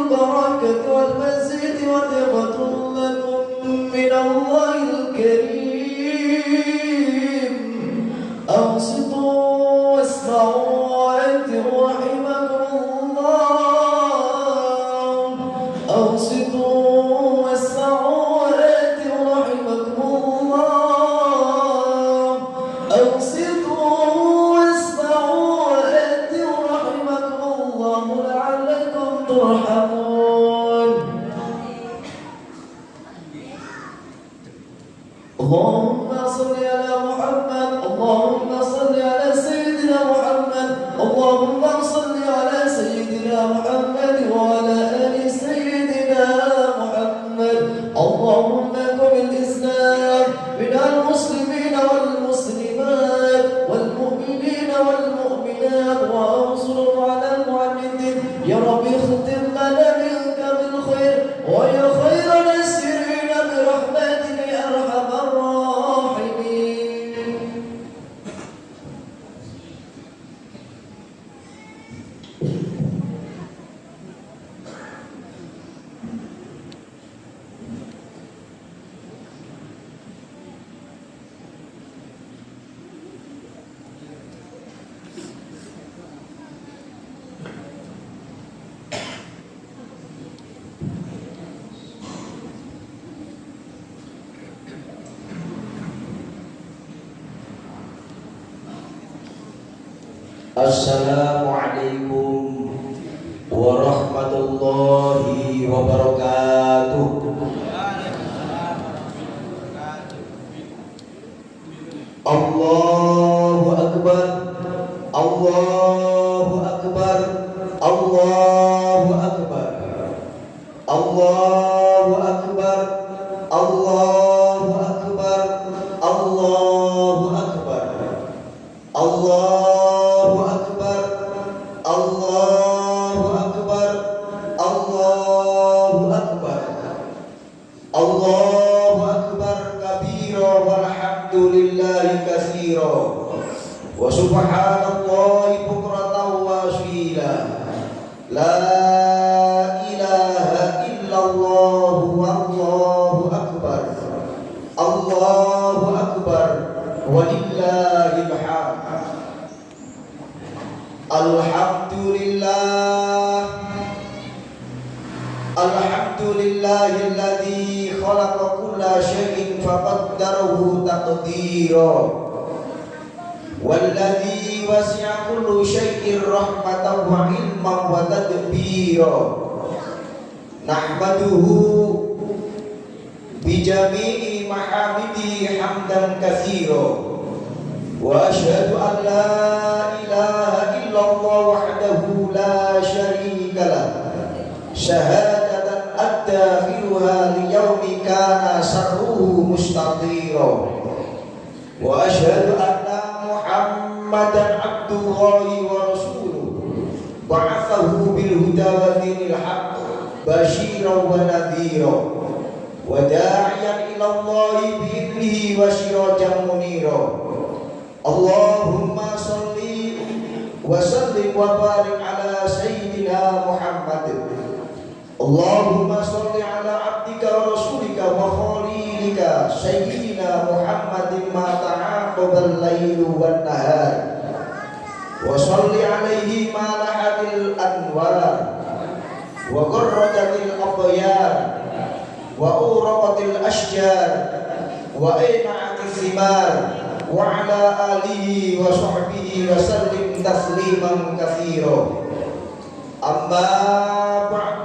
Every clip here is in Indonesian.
البركة والمزيد ونعمة لكم من الله الكريم. أنصتوا واسمعوا وأنتم رحمكم الله. أنصتوا واسمعوا وأنتم رحمكم الله. أنصتوا واسمعوا وأنتم رحمكم الله لعلكم ترحمون. اللهم صل على محمد. اللهم صل على سيدنا محمد. اللهم صل على سيدنا محمد وعلى آل سيدنا محمد. اللهم قم الإسلام من المسلمين والمسلمات والمؤمنين والمؤمنات وانصرهم على المعاندين. يا رب اختم لنا منك بالخير ويا خير الناصرين برحمتك يا أرحم الراحمين. Assalamualaikum warahmatullahi wabarakatuh. Allahu Akbar, Allahu Akbar, Allahu Akbar, Allahu Akbar, Allahu Akbar, Allahu Akbar, Allahu Akbar, Allahu Akbar, Allahu Akbar, Allahu Akbar kabira walhamdulillahi katsira wa subhanallahi bukratan wa asila. La ilaha illallah wallahu akbar. Allahu akbar walillahil hamd. Alhamdulillah, alhamdulillahilladzi khalaqa kulla syai'in faqaddarahu taqdira, walladzi wasi'a kullu syai'in rahmatan wa ilman wa tadbira. Nahmaduhu bi jami'i mahamidi hamdan katsira. Wa asyhadu an la ilaha illallah wahdahu la syarika lah, syahadatan adakhiluha liyaumi kana sarruhu mustatira. Wa asyhadu anna Muhammadan abdullahi wa rasuluh, ba'athahu bil huda wa dinil haqq basyiran wa nadhira, wa da'iyan ila Allahi bi idnihi wa sirajan munira. Allahumma salli wa sallim wa barik ala sayyidina Muhammad. Allahumma salli ala abdika wa rasulika wa khalilika sayyidina Muhammadin ma ta'aqabal lailu wan nahar. Wa salli alaihi ma lahatil anwar wa qarrajatil abyar wa uraqatil ashjar wa aina'atil thimar wa ala alihi wa sahbihi wa sallim tasliman katsira. Amma ba'd.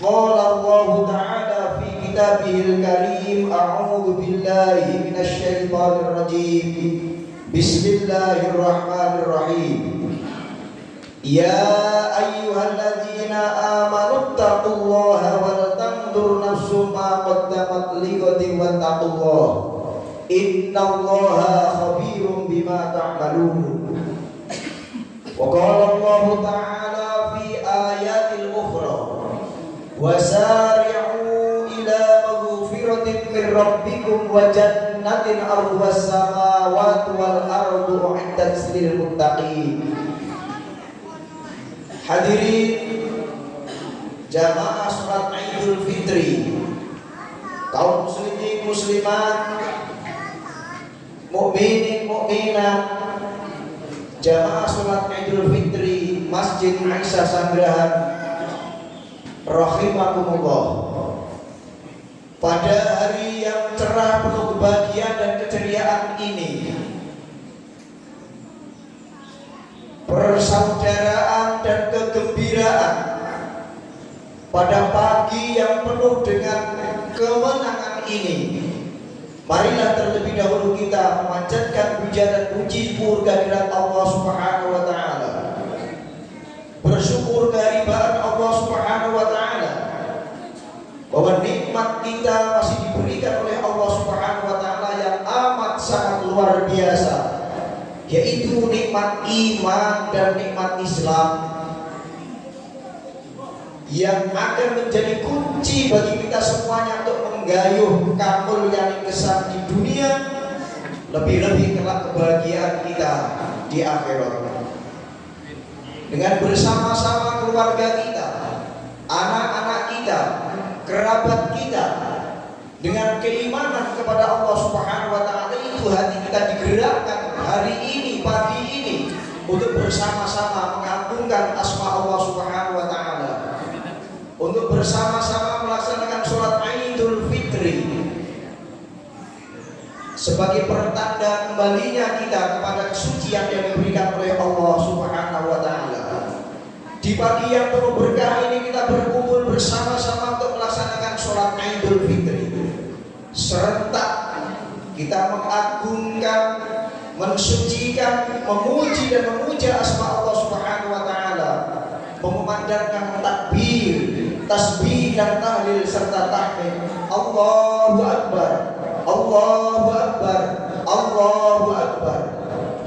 Qala Allah ta'ala fi kitabihil karim, a'udzu billahi minasy syaithanir rajim. Bismillahirrahmanirrahim. Ya ayyuhalladzina amanu taqullaha wal tanzur nafsum ma qaddamat lighadin wattaqullaha. Innallaha khabirum bima ta'malun. Wa qala Allah ta'ala fi ayatil ukhra, wasari'u ila maghfiratin min rabbikum wa jannatin arduha as-samawati wal ardu u'iddat lil muttaqin. Hadirin jamaah sholat Idul Fitri, kaum muslimin muslimat, mukminin mukminat, jamaah sholat Idul Fitri Masjid Aisyah Sanggerahan rahimakumullah. Pada hari yang cerah penuh kebahagiaan dan keceriaan ini, persaudaraan dan kegembiraan, pada pagi yang penuh dengan kemenangan ini, marilah terlebih dahulu kita memanjatkan puja dan puji kehadirat Allah Subhanahu wa taala. Bersyukur kehadiran Allah Subhanahu wa taala bahwa nikmat kita masih diberikan oleh Allah Subhanahu wa taala yang amat sangat luar biasa, yaitu nikmat iman dan nikmat Islam yang akan menjadi kunci bagi kita semuanya untuk menggayuh kamulyan kesan di dunia, lebih-lebih kelak kebahagiaan kita di akhirat. Dengan bersama-sama keluarga kita, anak-anak kita, kerabat kita, dengan keimanan kepada Allah Subhanahu wa taala itu hati kita digerakkan hari ini, pagi ini, untuk bersama-sama mengagungkan asma Allah Subhanahu wa taala, untuk bersama-sama melaksanakan sholat Idul Fitri sebagai pertanda kembalinya kita kepada kesucian yang diberikan oleh Allah Subhanahu wa taala. Di pagi yang penuh berkah ini kita berkumpul bersama-sama untuk melaksanakan sholat Idul Fitri. Serentak kita mengagungkan, mensucikan, memuji dan memuja asma Allah Subhanahu wa taala, mengumandangkan takbir, tasbih dan tahlil serta tahmid. Allahu Akbar, Allahu Akbar, Allahu Akbar.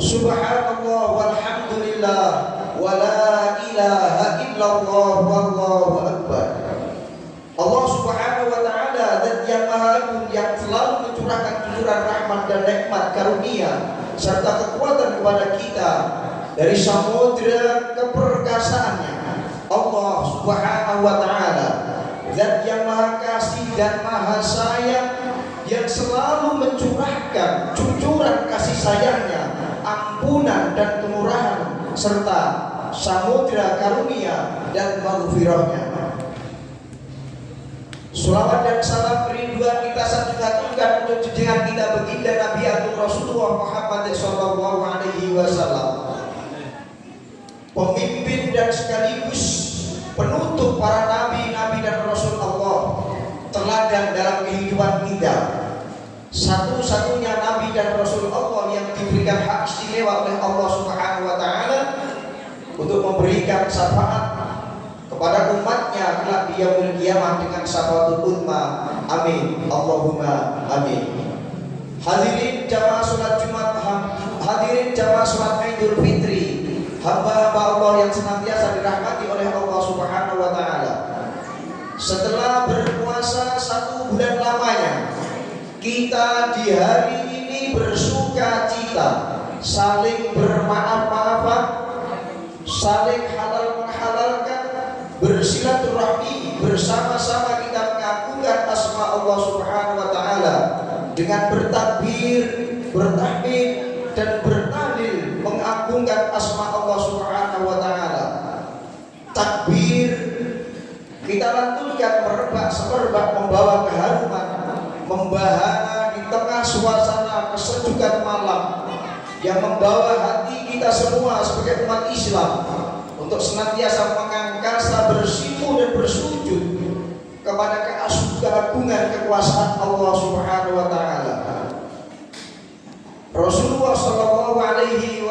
Subhanallah walhamdulillah wa la ilaha illallah wallahu akbar. Allah Subhanahu wa taala zat yang maha agung yang selalu mencurahkan cucuran rahmat dan nikmat karunia serta kekuatan kepada kita dari samudra keperkasaannya. Allah Subhanahu wa taala zat yang maha kasih dan maha sayang yang selalu mencurahkan cucuran kasih sayangnya, ampunan dan kemurahan serta samudra karunia dan maghfirahnya. Salawat dan salam kerinduan kita satukan untuk junjungan kita baginda Nabi Agung Rasulullah Muhammad sallallahu alaihi wasallam, pemimpin dan sekaligus penutup para nabi-nabi dan rasul Allah, teladan dalam kehidupan kita, satu-satunya nabi dan rasul Allah yang diberikan hak istimewa oleh Allah Subhanahu wa taala untuk memberikan syafaat kepada umatnya kelak di yaumil qiyamah dengan syafaatul uzma. Amin. Allahumma amin. Hadirin jamaah salat Jumat, hadirin jamaah salat Idul Fitri, hamba-hamba Allah yang senantiasa dirahmati oleh Allah Subhanahu wa taala. Setelah berpuasa 1 bulan lamanya, kita di hari ini bersuka cita, saling bermaaf-maafan, saling halal menghalalkan, bersilaturahmi, bersama-sama kita mengagungkan asma Allah Subhanahu wa taala dengan bertakbir, bertahmid dan bertahlil mengagungkan asma Allah Subhanahu wa taala. Takbir kita lantunkan merebak semerbak membawa keharuman, membahana di tengah suasana kesejukan malam yang membawa hati kita semua sebagai umat Islam untuk senantiasa mengangkasa, bersimpu dan bersujud kepada keagungan kekuasaan Allah Subhanahu wa taala. Rasulullah sallallahu alaihi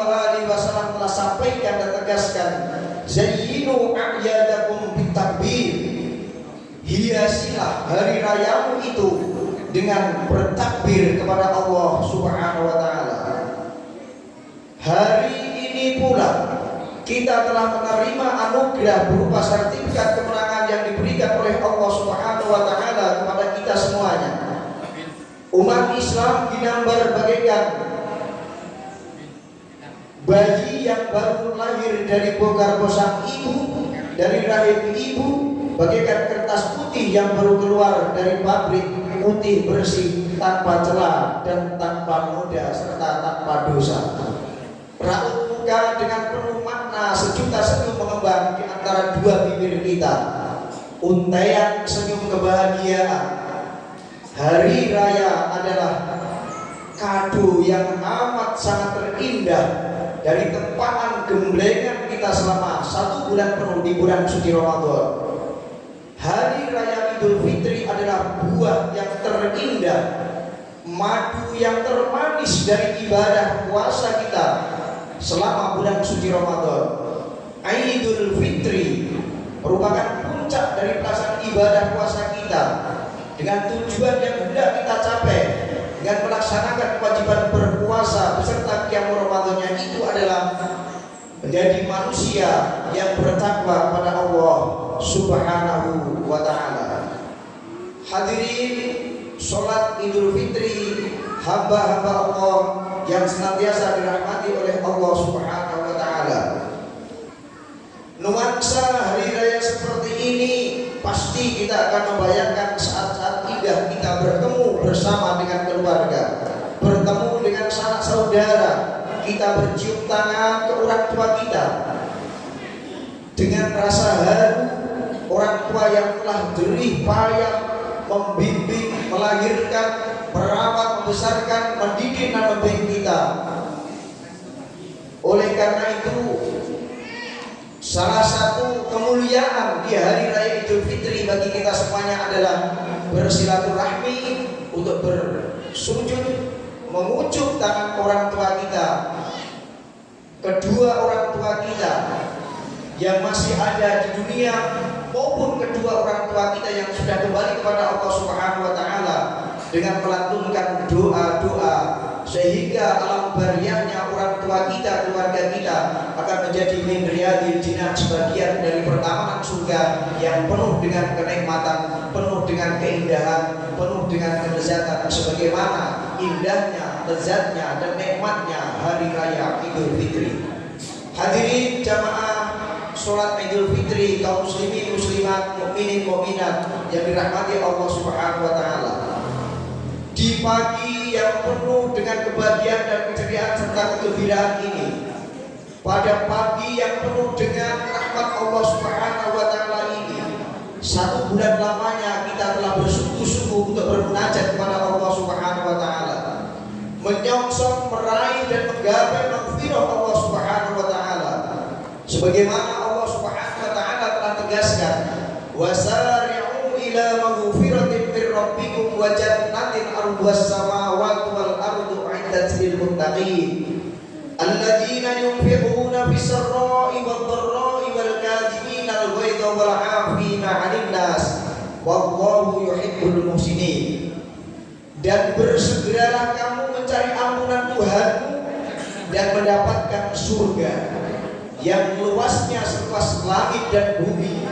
wasallam telah sampaikan dan tegaskan, zayyinu a'yadakum bitakbir, hiasilah hari rayamu itu dengan bertakbir kepada Allah Subhanahu wa taala. Hari ini pula kita telah menerima anugerah berupa sertifikat kemenangan yang diberikan oleh Allah Subhanahu wa taala kepada kita semuanya. Umat Islam dinambar bagaikan bayi yang baru lahir dari bongkar bosang ibu, dari rahim ibu, bagaikan kertas putih yang baru keluar dari pabrik, putih bersih tanpa celah dan tanpa noda serta tanpa dosa. Raut muka dengan penuh makna sejuta senyum mengembang di antara dua bibir kita. Untaian senyum kebahagiaan. Hari raya adalah kado yang amat sangat terindah dari tempaan gemblengan kita selama 1 bulan penuh di bulan suci Ramadan. Hari raya Idul Fitri adalah buah yang terindah, madu yang termanis dari ibadah puasa kita selama bulan suci Ramadan. Idul Fitri merupakan puncak dari pelaksanaan ibadah puasa kita dengan tujuan yang hendak kita capai dengan melaksanakan kewajiban berpuasa beserta qiyam Ramadannya itu adalah menjadi manusia yang bertakwa kepada Allah Subhanahu wa taala. Hadirin, salat Idul Fitri hamba-hamba Allah yang senantiasa dirahmati oleh Allah Subhanahu wa taala. Nuansa hari raya seperti ini pasti kita akan membayangkan saat-saat indah kita bertemu bersama dengan keluarga, bertemu dengan sanak saudara, kita bercium tangan ke orang tua kita dengan rasa haru orang tua yang telah jerih payah membimbing, melahirkan, merawat, membesarkan, mendidik dan membimbing kita. Oleh karena itu, salah satu kemuliaan di hari raya Idul Fitri bagi kita semuanya adalah bersilaturahmi, untuk bersujud, mengucuk tangan orang tua kita, kedua orang tua kita yang masih ada di dunia maupun kedua orang tua kita yang sudah kembali kepada Allah Subhanahu wa taala dengan melantunkan doa-doa sehingga alam bariyahnya orang tua kita, keluarga kita akan menjadi min riyadil jinnah, sebagian dari pertamanan surga yang penuh dengan kenikmatan, penuh dengan keindahan, penuh dengan kelezatan sebagaimana indahnya, lezatnya dan nikmatnya hari raya Idul Fitri. Hadirin jamaah salat Idul Fitri, kaum muslimin muslimat, mukminin mukminat yang dirahmati Allah Subhanahu wa taala. Di pagi yang penuh dengan kebahagiaan dan keceriaan serta kegembiraan ini, pada pagi yang penuh dengan rahmat Allah Subhanahu wa taala ini, 1 bulan lamanya kita telah bersungguh-sungguh untuk bermunajat kepada Allah Subhanahu wa taala, menyongsong, meraih dan menggapai maghfirah Allah Subhanahu wa taala. Sebagaimana Allah Subhanahu wa taala telah tegaskan, wasari'u ila maghfiratin min rabbikum wa jannatin arduhas samawati wal ardu 'iddat lil muttaqin alladzina yunfiquna fis sarra'i wad dharra'i wal kadhibina al ghaidha wal 'afina 'anil nas wallahu yuhibbul muhsinin. Dan bersegeralah kamu mencari ampunan Tuhanmu dan mendapatkan surga yang luasnya seluas langit dan bumi,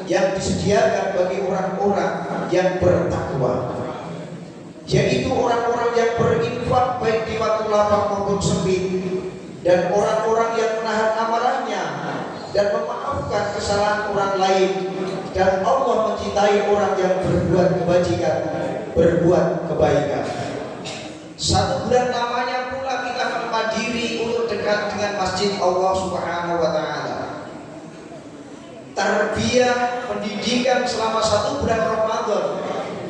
yang disediakan bagi orang-orang yang bertakwa, yaitu orang-orang yang berinfak baik di waktu lapang maupun sempit, dan orang-orang yang menahan amarahnya dan memaafkan kesalahan orang lain. Dan Allah mencintai orang yang berbuat kebajikan, berbuat kebaikan. 1 bulan lamanya pula kita menempa diri untuk dekat dengan masjid Allah Subhanahu wa taala. Tarbiyah pendidikan selama 1 bulan Ramadan.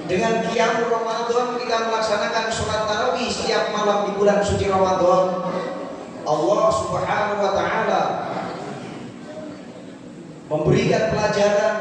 Dengan qiyam Ramadan kita melaksanakan sholat tarawih setiap malam di bulan suci Ramadan. Allah Subhanahu wa taala memberikan pelajaran,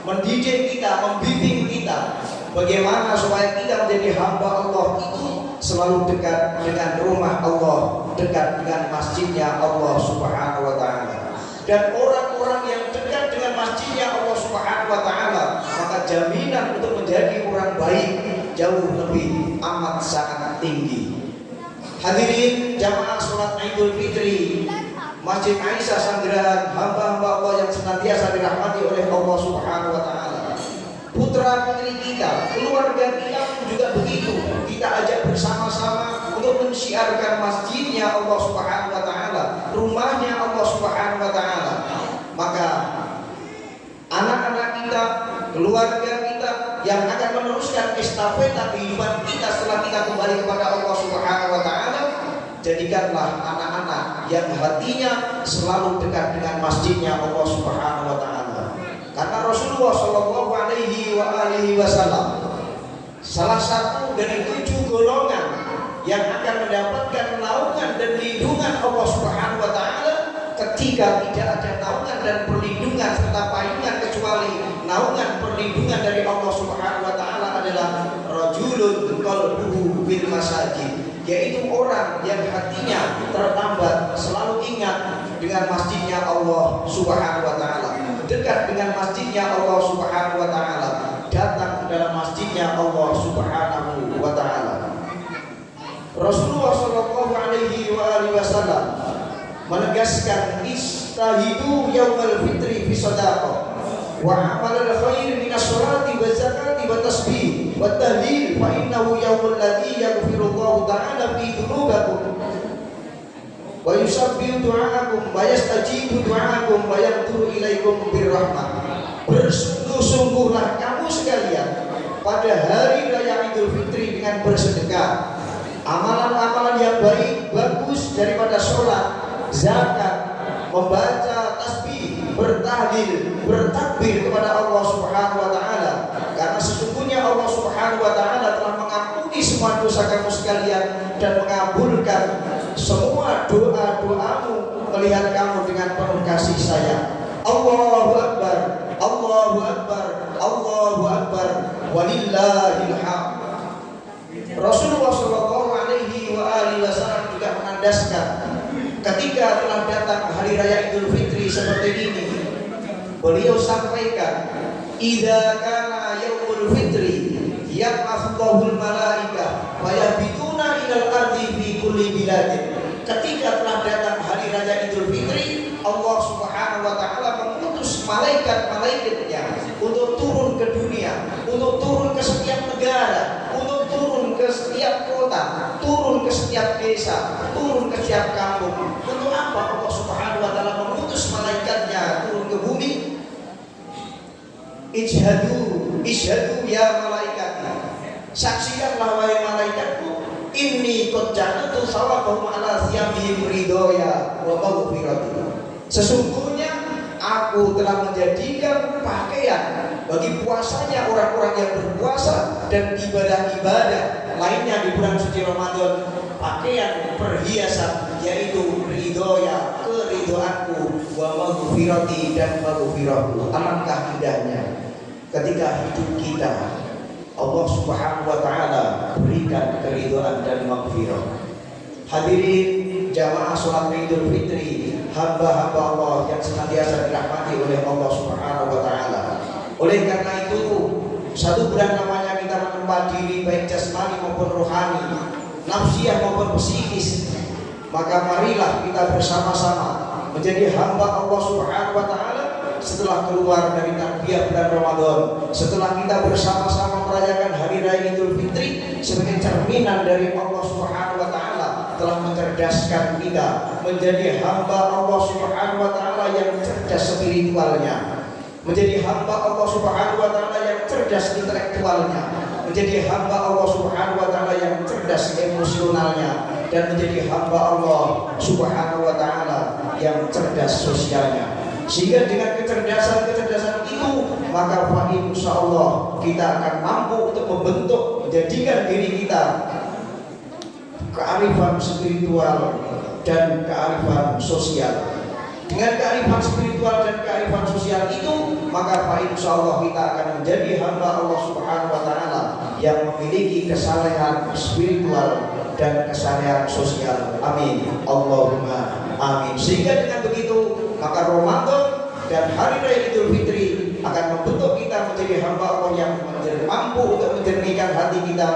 mendidik kita, membimbing kita bagaimana supaya kita menjadi hamba Allah itu selalu dekat dengan rumah Allah, dekat dengan masjidnya Allah Subhanahu wa taala. Dan orang-orang yang dekat dengan masjidnya Allah Subhanahu wa taala, maka jaminan untuk menjadi orang baik jauh lebih amat sangat tinggi. Hadirin jamaah salat Idul Fitri Masjid Aisyah Sanggerahan, hamba-hamba Allah yang senantiasa dirahmati oleh Allah Subhanahu wa taala. Putra putri kita, keluarga kita pun juga begitu. Kita ajak bersama-sama untuk mensiarkan masjidnya Allah Subhanahu wa taala, rumahnya Allah Subhanahu wa taala. Maka anak-anak kita, keluarga kita yang akan meneruskan estafeta kehidupan kita setelah kita kembali kepada Allah Subhanahu wa taala. Jadikanlah anak-anak yang hatinya selalu dekat dengan masjidnya Allah Subhanahu wa taala. Karena Rasulullah sallallahu alaihi wasallam salah satu dari 7 golongan yang akan mendapatkan naungan dan lindungan Allah Subhanahu wa taala ketika tidak ada naungan dan perlindungan serta payungan kecuali naungan perlindungan dari Allah Subhanahu wa taala adalah rajulun qalbuhu bil masajid, yaitu orang yang hatinya tertambat selalu ingat dengan masjidnya Allah Subhanahu wa taala, dekat dengan masjidnya Allah Subhanahu wa taala, datang ke dalam masjidnya Allah Subhanahu wa taala. Rasulullah sallallahu alaihi wasallam menegaskan istahidu yaumal fitri fi shadaqah wa amalal khair min as-salati wa zakati wa tasbih wa tahlil fa innahu yaumul ladzi yaghfirullahu ta'ala fi dhunubikum wa yusabbihu du'aakum wa yastajibu du'aakum wa yaqdiru ilaikum birrahmah. Bersungguh-sungguhlah kamu sekalian pada hari raya Idul Fitri dengan bersedekah, amalan-amalan yang baik bagus daripada sholat, zakat, membaca tasbih, bertahlil, bertakbir kepada Allah Subhanahu wa taala. Karena sesungguhnya Allah Subhanahu wa taala telah mengampuni semua dosa kamu sekalian dan mengabulkan semua doa-doamu melihat kamu dengan penuh kasih sayang. Allahu akbar, Allahu akbar, Allahu akbar, walillahil hamd. Rasulullah sallallahu alaihi wasallam juga menandaskan ketika telah datang hari raya Idul Fitri seperti ini, beliau sampaikan, idza kana yaumul fitri yab'atsullahul malaika wa yabituna ilal ardi fi kulli biladin. Ketika telah datang hari raya Idul Fitri, Allah Subhanahu wa taala mengutus malaikat-malaikatnya untuk turun ke dunia, untuk turun ke setiap negara, untuk turun ke setiap kota, turun ke setiap desa, turun ke setiap kampung. Untuk apa Allah Subhanahu wa taala mengutus malaikatnya turun ke bumi? Ishadu ya malaikatnya, saksikanlah wahai malaikatku, inni qad ja'altu thawabahum ala siyamihim ridhoya wa maghfirati. Sesungguhnya aku telah menjadikan pakaian bagi puasanya orang-orang yang berpuasa dan ibadah-ibadah lainnya di bulan suci Ramadan, pakaian perhiasan yaitu ridhoya, keridhoanku, wa maghfirati, dan maghfirahku. Alangkah indahnya ketika hidup kita Allah Subhanahu wa taala berikan keridhaan dan maghfirah. Hadirin jamaah salat Idul Fitri, hamba-hamba Allah yang senantiasa dirahmati oleh Allah Subhanahu wa taala. Oleh karena itu, satu bulan namanya kita menempa diri baik jasmani maupun rohani, nafsiyah maupun psikis. Maka marilah kita bersama-sama menjadi hamba Allah Subhanahu wa taala setelah keluar dari takbir bulan Ramadan, setelah kita bersama-sama merayakan hari raya Idul Fitri sebagai cerminan dari Allah Subhanahu wa taala telah mencerdaskan kita menjadi hamba Allah Subhanahu wa taala yang cerdas spiritualnya, menjadi hamba Allah Subhanahu wa taala yang cerdas intelektualnya, menjadi hamba Allah Subhanahu wa taala yang cerdas emosionalnya, dan menjadi hamba Allah Subhanahu wa taala yang cerdas sosialnya. Sehingga dengan kecerdasan-kecerdasan itu, maka insya Allah kita akan mampu untuk membentuk, menjadikan diri kita kearifan spiritual dan kearifan sosial. Dengan kearifan spiritual dan kearifan sosial itu, maka insya Allah kita akan menjadi hamba Allah Subhanahu wa taala yang memiliki kesalehan spiritual dan kesalehan sosial. Amin, Allahumma amin. Sehingga dengan begitu, maka Ramadan dan hari raya Idul Fitri akan membentuk kita menjadi hamba Allah yang mampu untuk menjernihkan hati kita,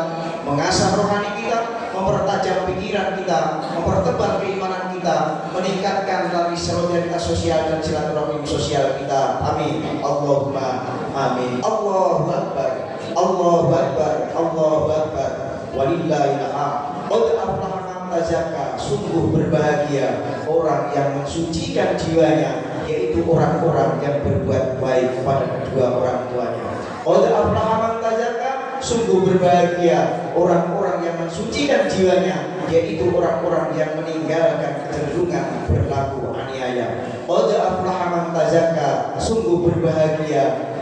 mengasah rohani kita, mempertajam pikiran kita, mempertebal keimanan kita, meningkatkan tali solidaritas sosial dan silaturahmi sosial kita. Amin, Allahumma amin. Allahu akbar, Allahu akbar, Allahu akbar, walillahil hamd. Qad aflaha man tazakka, sungguh berbahagia orang yang mensucikan jiwanya, yaitu orang-orang yang berbuat baik pada kedua orang tuanya. Qad aflaha man tazakka, sungguh berbahagia orang-orang yang mensucikan jiwanya, yaitu orang-orang yang meninggalkan kecenderungan berlaku aniaya. Qad aflaha man tazakka, sungguh berbahagia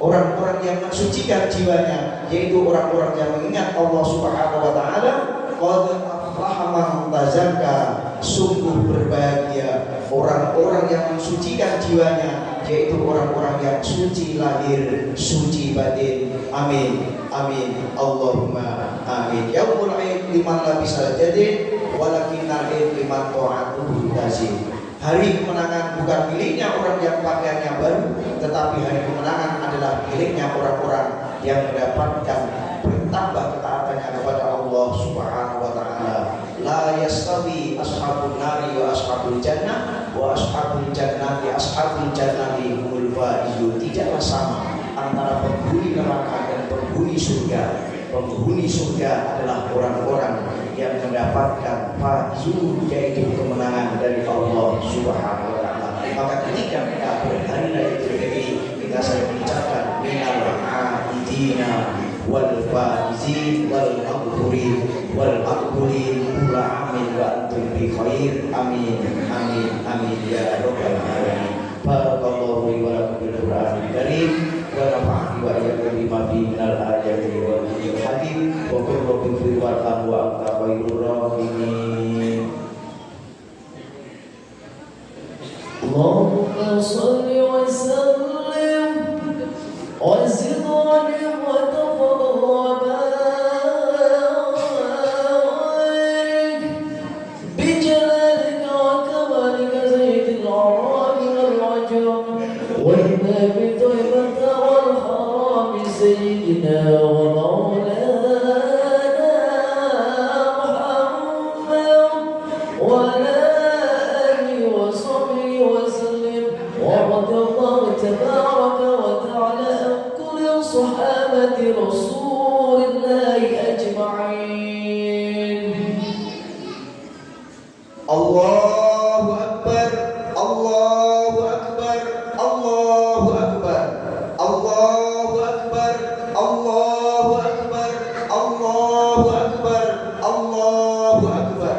orang-orang yang mensucikan jiwanya, yaitu orang-orang yang mengingat Allah Subhanahu wa taala. Qad aflaha man tazakka, sungguh berbahagia orang-orang yang mensucikan jiwanya, yaitu orang-orang yang suci lahir, suci batin. Amin, amin, Allahumma amin. Yaumul Aid liman labisal jadid, walakinnal Aid liman ta'atuhu tazid. Hari kemenangan bukan miliknya orang yang pakaiannya baru, tetapi hari kemenangan adalah miliknya orang-orang yang mendapatkan bertambah ketaatannya kepada Allah Subhanahu wa taala. La yastawi ashabun nari wa ashabul jannah wa ashabul jannati ashabul jannati humul faizun. Tidaklah sama antara penghuni neraka dan penghuni surga. Penghuni surga adalah orang-orang yang mendapatkan faizun, yaitu kemenangan dari Allah Subhanahu wa taala. Maka ketika kita berhari raya Idul Fitri, kita sering mengucapkan minal aidina wal faizin wal maghfurin wal maqbulin kullu amin wa antum bi khair. Amin, amin, amin ya rabbal alamin. Barakallahu li wa lakum bil Qur'anil karim wa nafa'ani wa iyyakum bima fihi minal ayati wal hakim wa qul rabbi fir warham wa anta khairur rahimin. Allahumma shalli wa sallim wa zid wa nim wa tafadhal wa barik bi jalalika wa kamalika sayyidil a'rab wal ajam wa imam tayyibata wal haram sayyidina wa maulana Muhammad wa ala تبارك وتعالى عن كل صحابة رسول الله أجمعين. الله أكبر، الله أكبر، الله أكبر، الله أكبر، الله أكبر، الله أكبر، الله أكبر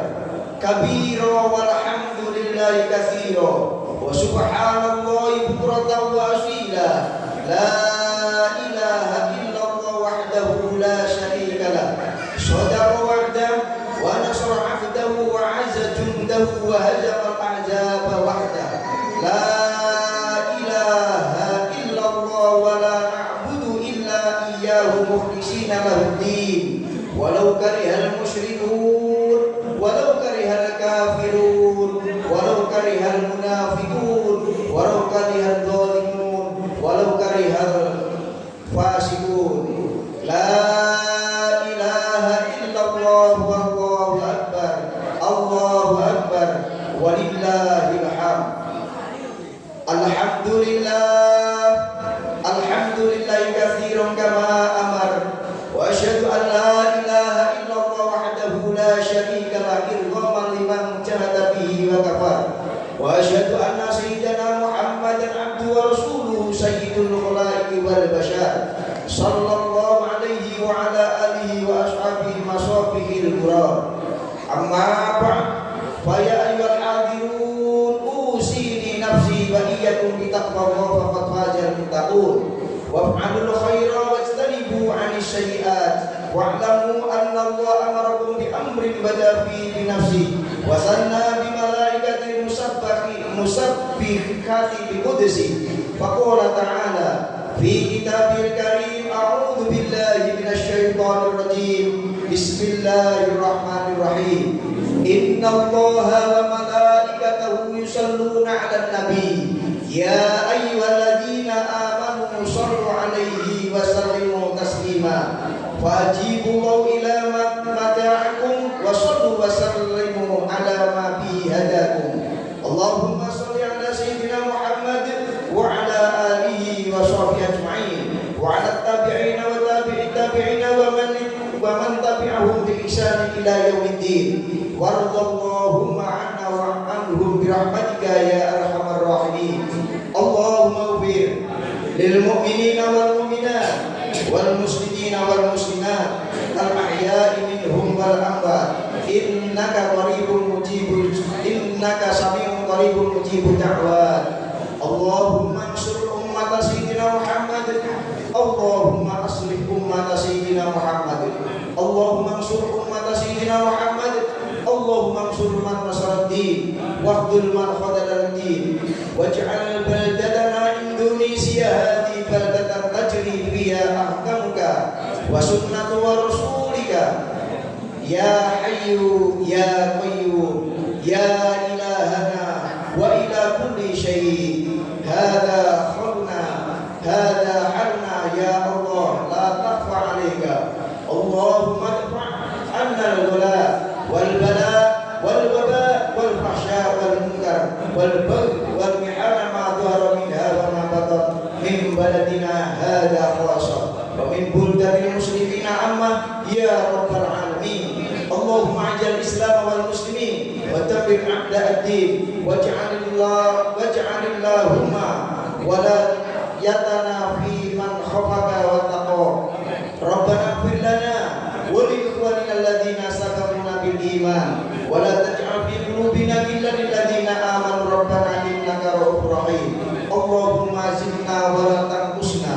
كبيرا والحمد لله كثيرا وسبحان الله بكرة وأصيلا. لا إله إلا الله وحده لا شريك له صدق وعده ونصر عبده وعز جنده وهزم الأحزاب وحده. لا إله إلا الله ولا نعبد إلا إياه مخلصين له الدين ولو كره المشركون ولو كره الكافرون ولو كره المنافقون ولو كره الظالمون ولو كره الفاسقون. لا إله إلا الله والله أكبر، الله أكبر ولله الحمد. الحمد لله، الحمد لله كثيرا كما أمر، وأشهد أن لا إله إلا الله وحده لا شريك له إرغاما لمن جهد به وكفر، وأشهد أن سيدنا محمدا عبده ورسوله سيد الخلائق والبشر صلى الله عليه وعلى آله وأصحابه مصابه الكرام. أما بعد فيا أيها الحاضرون أوصيني نفسي وإياكم بتقوى الله فقد فاز المتقون. وافعلوا الخير واجتنبوا عن السيئات واعلموا أن الله أمركم بأمر بدأ فيه بنفسه وثنى بملائكته المسبحات بقدسه. فقال تعالى في كتابه الكريم: أعوذ بالله من الشيطان الرجيم، بسم الله الرحمن الرحيم. إن الله وملائكته يصلون على النبي يا أيها الذين آمنوا صلوا عليه وسلموا تسليما. فأجيبوا الله إلى متاعكم وصلوا وسلموا على ما به هداكم. اللهم صل على سيدنا محمد وعلى آله وصحبه أجمعين وعلى التابعين وتابع التابعين ومن تبعهم بإحسان إلى يوم الدين. وارض اللهم عنا وعنهم برحمتك يا أرحم الراحمين. اللهم اغفر للمؤمنين والمؤمنات والمسلمين والمسلمات الأحياء منهم والأموات إنك سميع قريب مجيب الدعوات. اللهم انصر أمة سيدنا محمد. اللهم أصلح أمة سيدنا محمد. اللهم انصر أمة سيدنا محمد. اللهم انصر من نصر الدين واخذل من خذل الدين واجعل بلدتنا إندونيسيا هذه بلدة تجري فيها أحكامك وسنة ورسولك يا حي يا قيوم يا إلهنا وإلى كل شيء. هذا حلنا هذا حلنا يا الله لا تخفى عليك. اللهم ادفع عنا الغلاء والبلاء والوباء والفحشاء والمنكر والبغي والمحن ما ظهر منها وما بطن من بلدنا هذا خاصة ومن بلدان المسلمين عامة يا رب العالمين. اللهم اعز الإسلام والمسلمين ودمر أعداء الدين واجعل اللهم ولا يتنا في من خافك واتقاك. ربنا اغفر لنا ولإخواننا الذين سبقونا بالإيمان ولا تجعل في قلوبنا غلا للذين آمنوا ربنا إنك رؤوف رحيم. اللهم زدنا ولا تنقصنا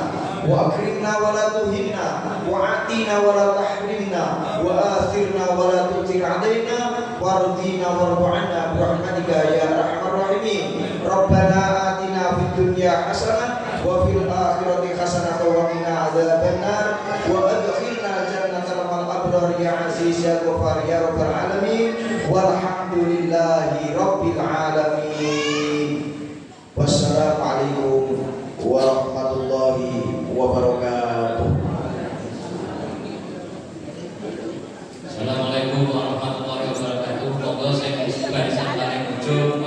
وأكرمنا ولا تهنا وعافنا ولا تحرمنا وآثرنا ولا تؤثر علينا وارضنا وارض عنا برحمتك يا أرحم الراحمين. ربنا آتنا في الدنيا حسنة وفي الآخرة حسنة وقنا عذاب النار وأدخلنا الجنة مع الأبرار يا عزيز يا غفار يا رب العالمين والحمد لله رب العالمين.